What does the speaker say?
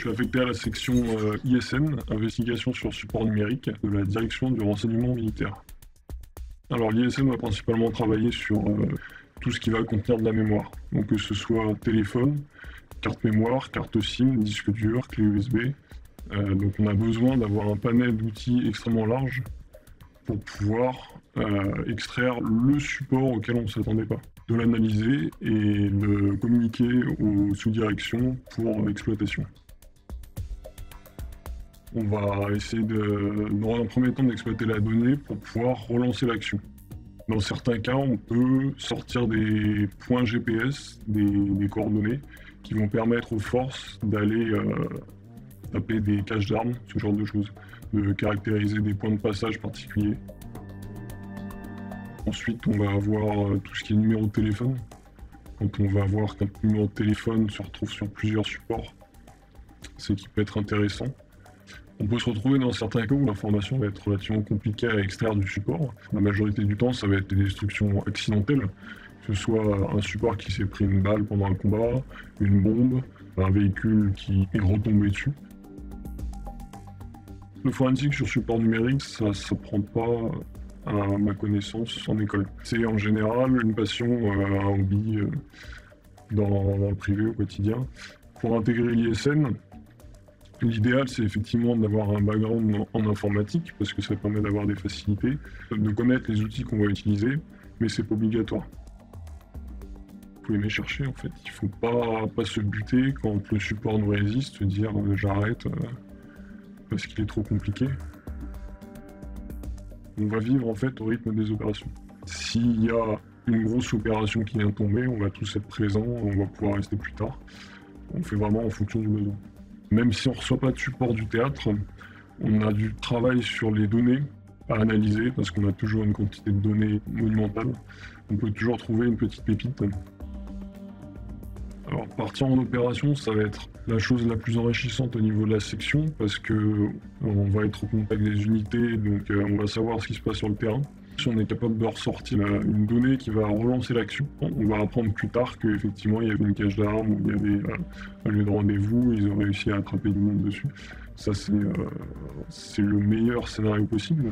suis affecté à la section ISN, Investigation sur support numérique, de la direction du renseignement militaire. Alors l'ISN va principalement travailler sur tout ce qui va contenir de la mémoire. Donc que ce soit téléphone, carte mémoire, carte SIM, disque dur, clé USB. Donc on a besoin d'avoir un panel d'outils extrêmement large pour pouvoir extraire le support auquel on ne s'attendait pas, de l'analyser et le communiquer aux sous-directions pour exploitation. On va essayer dans un premier temps d'exploiter la donnée pour pouvoir relancer l'action. Dans certains cas, on peut sortir des points GPS, des coordonnées, qui vont permettre aux forces d'aller taper des caches d'armes, ce genre de choses, de caractériser des points de passage particuliers. Ensuite, on va avoir tout ce qui est numéro de téléphone. Quand on va voir qu'un numéro de téléphone se retrouve sur plusieurs supports, c'est qui peut être intéressant. On peut se retrouver dans certains cas où l'information va être relativement compliquée à extraire du support. La majorité du temps, ça va être des destructions accidentelles, que ce soit un support qui s'est pris une balle pendant un combat, une bombe, un véhicule qui est retombé dessus. Le forensique sur support numérique, ça ne s'apprend pas à ma connaissance en école. C'est en général une passion, un hobby dans le privé au quotidien. Pour intégrer l'ISN, l'idéal, c'est effectivement d'avoir un background en informatique, parce que ça permet d'avoir des facilités, de connaître les outils qu'on va utiliser, mais c'est pas obligatoire. Il faut aimer chercher, en fait. Il faut pas se buter quand le support nous résiste, dire j'arrête parce qu'il est trop compliqué. On va vivre en fait au rythme des opérations. S'il y a une grosse opération qui vient de tomber, on va tous être présents, on va pouvoir rester plus tard. On fait vraiment en fonction du besoin. Même si on ne reçoit pas de support du théâtre, on a du travail sur les données à analyser parce qu'on a toujours une quantité de données monumentale. On peut toujours trouver une petite pépite. Alors partir en opération, ça va être la chose la plus enrichissante au niveau de la section parce que on va être au contact des unités, donc on va savoir ce qui se passe sur le terrain. Si on est capable de ressortir une donnée qui va relancer l'action, on va apprendre plus tard qu'effectivement il y avait une cache d'armes ou il y avait un lieu de rendez-vous, ils ont réussi à attraper du monde dessus. Ça c'est le meilleur scénario possible.